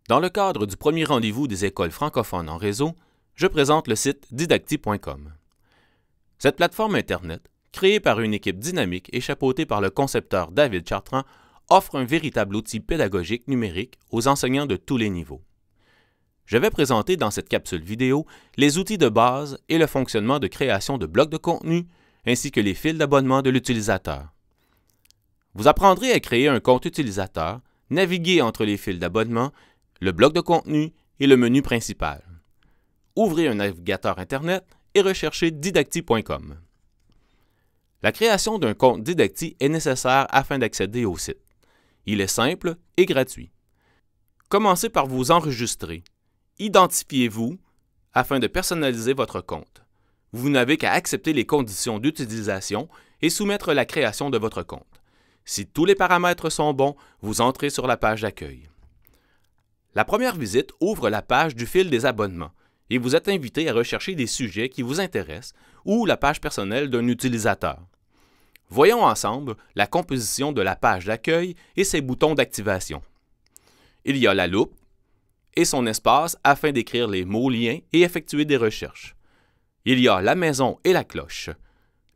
Dans le cadre du premier rendez-vous des écoles francophones en réseau, je présente le site didacti.com. Cette plateforme Internet, créée par une équipe dynamique et chapeautée par le concepteur David Chartrand, offre un véritable outil pédagogique numérique aux enseignants de tous les niveaux. Je vais présenter dans cette capsule vidéo les outils de base et le fonctionnement de création de blocs de contenu, ainsi que les fils d'abonnement de l'utilisateur. Vous apprendrez à créer un compte utilisateur, naviguer entre les fils d'abonnement, le bloc de contenu et le menu principal. Ouvrez un navigateur Internet et recherchez didacti.com. La création d'un compte Didacti est nécessaire afin d'accéder au site. Il est simple et gratuit. Commencez par vous enregistrer. Identifiez-vous afin de personnaliser votre compte. Vous n'avez qu'à accepter les conditions d'utilisation et soumettre la création de votre compte. Si tous les paramètres sont bons, vous entrez sur la page d'accueil. La première visite ouvre la page du fil des abonnements et vous êtes invité à rechercher des sujets qui vous intéressent ou la page personnelle d'un utilisateur. Voyons ensemble la composition de la page d'accueil et ses boutons d'activation. Il y a la loupe et son espace afin d'écrire les mots-liens et effectuer des recherches. Il y a la maison et la cloche.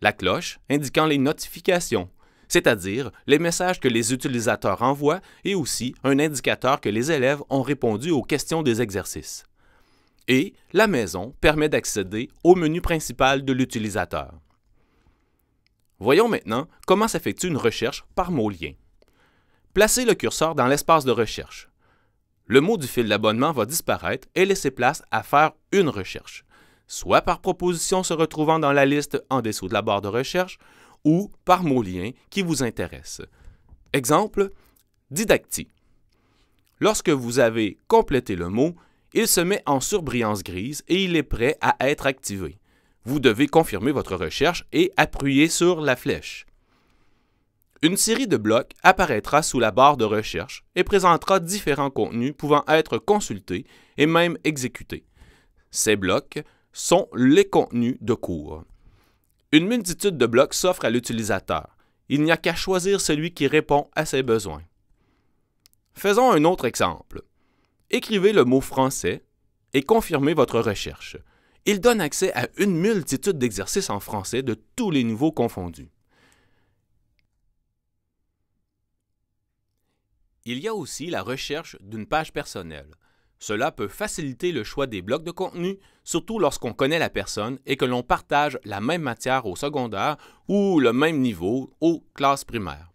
La cloche indiquant les notifications, c'est-à-dire les messages que les utilisateurs envoient et aussi un indicateur que les élèves ont répondu aux questions des exercices. Et la maison permet d'accéder au menu principal de l'utilisateur. Voyons maintenant comment s'effectue une recherche par mot-lien. Placez le curseur dans l'espace de recherche. Le mot du fil d'abonnement va disparaître et laisser place à faire une recherche, soit par proposition se retrouvant dans la liste en dessous de la barre de recherche ou par mot-lien qui vous intéresse. Exemple, didacti. Lorsque vous avez complété le mot, il se met en surbrillance grise et il est prêt à être activé. Vous devez confirmer votre recherche et appuyer sur la flèche. Une série de blocs apparaîtra sous la barre de recherche et présentera différents contenus pouvant être consultés et même exécutés. Ces blocs sont les contenus de cours. Une multitude de blocs s'offre à l'utilisateur. Il n'y a qu'à choisir celui qui répond à ses besoins. Faisons un autre exemple. Écrivez le mot français et confirmez votre recherche. Il donne accès à une multitude d'exercices en français de tous les niveaux confondus. Il y a aussi la recherche d'une page personnelle. Cela peut faciliter le choix des blocs de contenu, surtout lorsqu'on connaît la personne et que l'on partage la même matière au secondaire ou le même niveau aux classes primaires.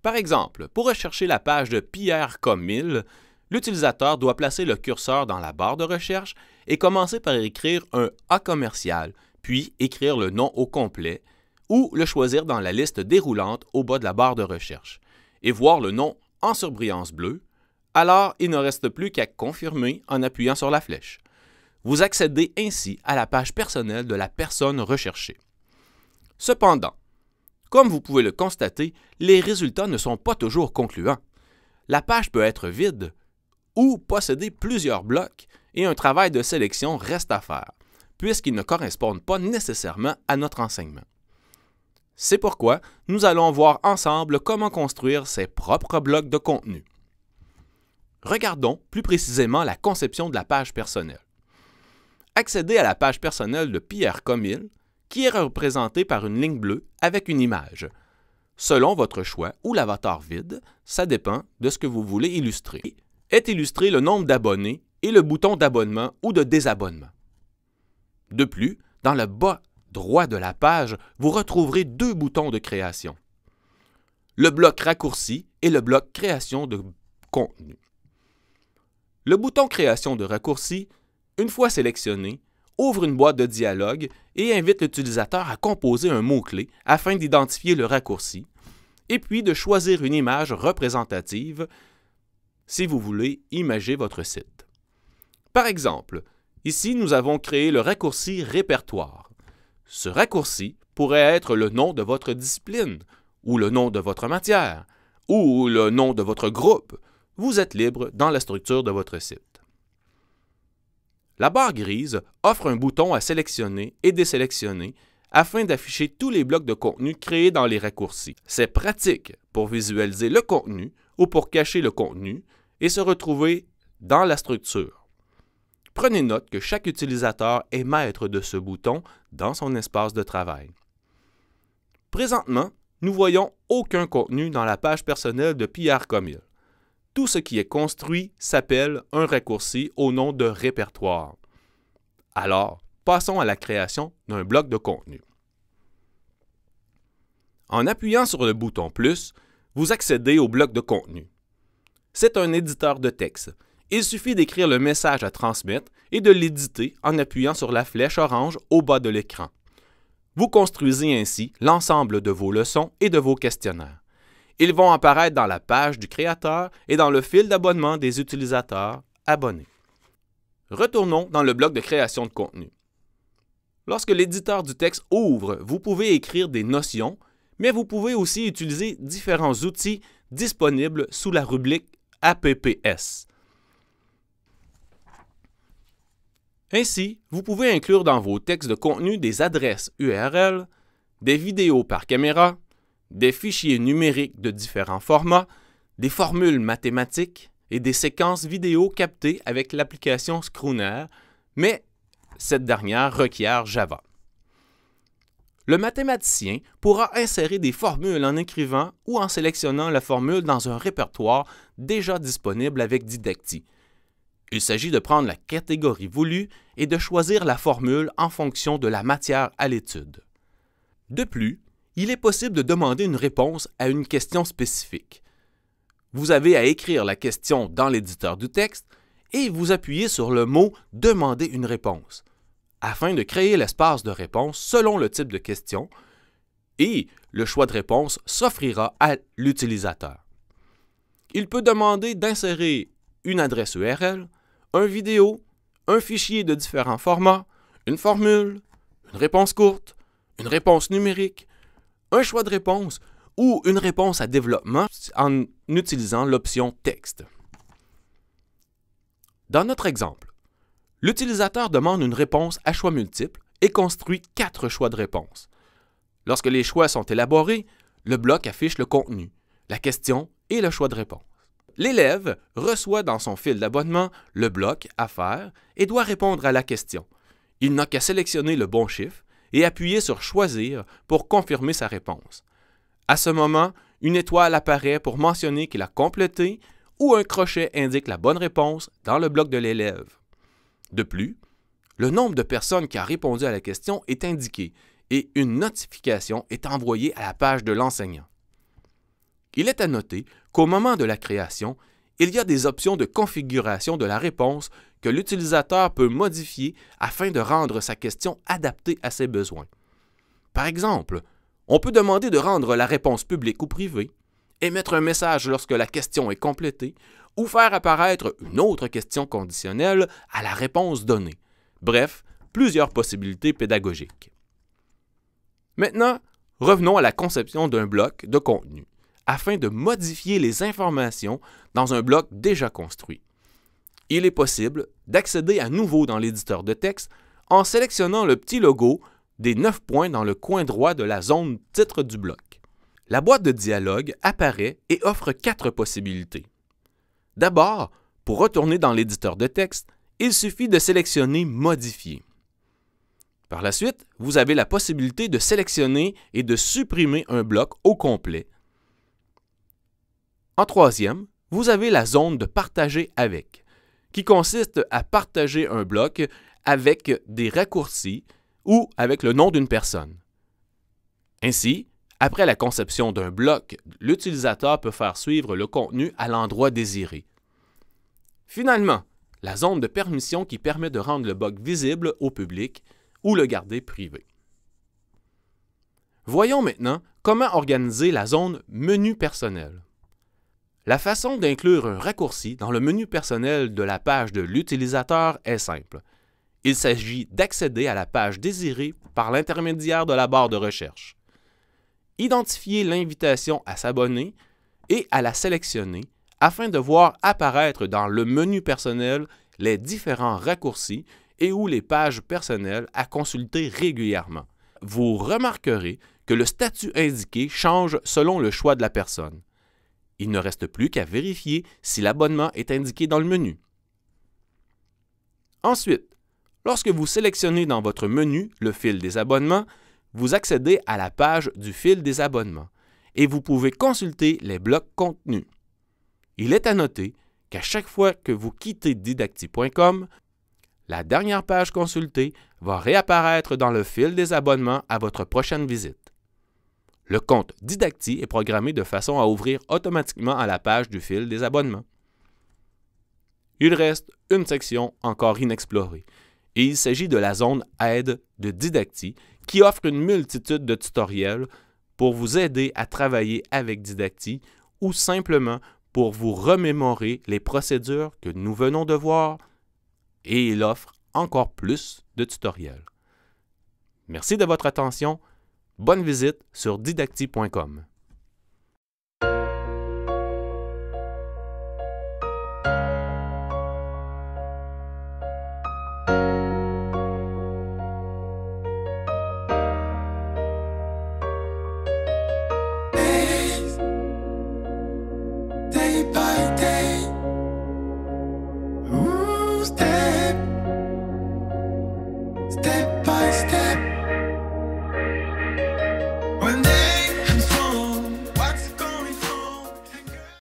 Par exemple, pour rechercher la page de Pierre Comille, l'utilisateur doit placer le curseur dans la barre de recherche et commencer par écrire un A commercial, puis écrire le nom au complet ou le choisir dans la liste déroulante au bas de la barre de recherche et voir le nom en surbrillance bleue. Alors, il ne reste plus qu'à confirmer en appuyant sur la flèche. Vous accédez ainsi à la page personnelle de la personne recherchée. Cependant, comme vous pouvez le constater, les résultats ne sont pas toujours concluants. La page peut être vide ou posséder plusieurs blocs et un travail de sélection reste à faire, puisqu'ils ne correspondent pas nécessairement à notre enseignement. C'est pourquoi nous allons voir ensemble comment construire ses propres blocs de contenu. Regardons plus précisément la conception de la page personnelle. Accédez à la page personnelle de Pierre Comille, qui est représentée par une ligne bleue avec une image. Selon votre choix ou l'avatar vide, ça dépend de ce que vous voulez illustrer. Est illustré le nombre d'abonnés et le bouton d'abonnement ou de désabonnement. De plus, dans le bas droit de la page, vous retrouverez deux boutons de création. Le bloc raccourci et le bloc création de contenu. Le bouton création de raccourci, une fois sélectionné, ouvre une boîte de dialogue et invite l'utilisateur à composer un mot-clé afin d'identifier le raccourci et puis de choisir une image représentative si vous voulez imager votre site. Par exemple, ici nous avons créé le raccourci répertoire. Ce raccourci pourrait être le nom de votre discipline, ou le nom de votre matière, ou le nom de votre groupe. Vous êtes libre dans la structure de votre site. La barre grise offre un bouton à sélectionner et désélectionner afin d'afficher tous les blocs de contenu créés dans les raccourcis. C'est pratique pour visualiser le contenu ou pour cacher le contenu et se retrouver dans la structure. Prenez note que chaque utilisateur est maître de ce bouton dans son espace de travail. Présentement, nous voyons aucun contenu dans la page personnelle de Pierre Comille. Tout ce qui est construit s'appelle un raccourci au nom de répertoire. Alors, passons à la création d'un bloc de contenu. En appuyant sur le bouton « Plus », vous accédez au bloc de contenu. C'est un éditeur de texte. Il suffit d'écrire le message à transmettre et de l'éditer en appuyant sur la flèche orange au bas de l'écran. Vous construisez ainsi l'ensemble de vos leçons et de vos questionnaires. Ils vont apparaître dans la page du créateur et dans le fil d'abonnement des utilisateurs abonnés. Retournons dans le bloc de création de contenu. Lorsque l'éditeur du texte ouvre, vous pouvez écrire des notions, mais vous pouvez aussi utiliser différents outils disponibles sous la rubrique APPS. Ainsi, vous pouvez inclure dans vos textes de contenu des adresses URL, des vidéos par caméra, des fichiers numériques de différents formats, des formules mathématiques et des séquences vidéo captées avec l'application Scrooner, mais cette dernière requiert Java. Le mathématicien pourra insérer des formules en écrivant ou en sélectionnant la formule dans un répertoire déjà disponible avec Didacti. Il s'agit de prendre la catégorie voulue et de choisir la formule en fonction de la matière à l'étude. De plus, il est possible de demander une réponse à une question spécifique. Vous avez à écrire la question dans l'éditeur du texte et vous appuyez sur le mot « Demander une réponse » afin de créer l'espace de réponse selon le type de question et le choix de réponse s'offrira à l'utilisateur. Il peut demander d'insérer une adresse URL, une vidéo, un fichier de différents formats, une formule, une réponse courte, une réponse numérique, un choix de réponse ou une réponse à développement en utilisant l'option texte. Dans notre exemple, l'utilisateur demande une réponse à choix multiples et construit 4 choix de réponse. Lorsque les choix sont élaborés, le bloc affiche le contenu, la question et le choix de réponse. L'élève reçoit dans son fil d'abonnement le bloc à faire et doit répondre à la question. Il n'a qu'à sélectionner le bon chiffre et appuyer sur « Choisir » pour confirmer sa réponse. À ce moment, une étoile apparaît pour mentionner qu'il a complété ou un crochet indique la bonne réponse dans le bloc de l'élève. De plus, le nombre de personnes qui a répondu à la question est indiqué et une notification est envoyée à la page de l'enseignant. Il est à noter qu'au moment de la création, il y a des options de configuration de la réponse que l'utilisateur peut modifier afin de rendre sa question adaptée à ses besoins. Par exemple, on peut demander de rendre la réponse publique ou privée, émettre un message lorsque la question est complétée ou faire apparaître une autre question conditionnelle à la réponse donnée. Bref, plusieurs possibilités pédagogiques. Maintenant, revenons à la conception d'un bloc de contenu, afin de modifier les informations dans un bloc déjà construit. Il est possible d'accéder à nouveau dans l'éditeur de texte en sélectionnant le petit logo des 9 points dans le coin droit de la zone titre du bloc. La boîte de dialogue apparaît et offre 4 possibilités. D'abord, pour retourner dans l'éditeur de texte, il suffit de sélectionner « Modifier ». Par la suite, vous avez la possibilité de sélectionner et de supprimer un bloc au complet. En troisième, vous avez la zone de « Partager avec », qui consiste à partager un bloc avec des raccourcis ou avec le nom d'une personne. Ainsi, après la conception d'un bloc, l'utilisateur peut faire suivre le contenu à l'endroit désiré. Finalement, la zone de permission qui permet de rendre le bloc visible au public ou le garder privé. Voyons maintenant comment organiser la zone « Menu personnel ». La façon d'inclure un raccourci dans le menu personnel de la page de l'utilisateur est simple. Il s'agit d'accéder à la page désirée par l'intermédiaire de la barre de recherche. Identifier l'invitation à s'abonner et à la sélectionner afin de voir apparaître dans le menu personnel les différents raccourcis et ou les pages personnelles à consulter régulièrement. Vous remarquerez que le statut indiqué change selon le choix de la personne. Il ne reste plus qu'à vérifier si l'abonnement est indiqué dans le menu. Ensuite, lorsque vous sélectionnez dans votre menu le fil des abonnements, vous accédez à la page du fil des abonnements et vous pouvez consulter les blocs contenus. Il est à noter qu'à chaque fois que vous quittez Didacti.com, la dernière page consultée va réapparaître dans le fil des abonnements à votre prochaine visite. Le compte Didacti est programmé de façon à ouvrir automatiquement à la page du fil des abonnements. Il reste une section encore inexplorée, et il s'agit de la zone Aide de Didacti qui offre une multitude de tutoriels pour vous aider à travailler avec Didacti ou simplement pour vous remémorer les procédures que nous venons de voir, et il offre encore plus de tutoriels. Merci de votre attention. Bonne visite sur Didacti.com.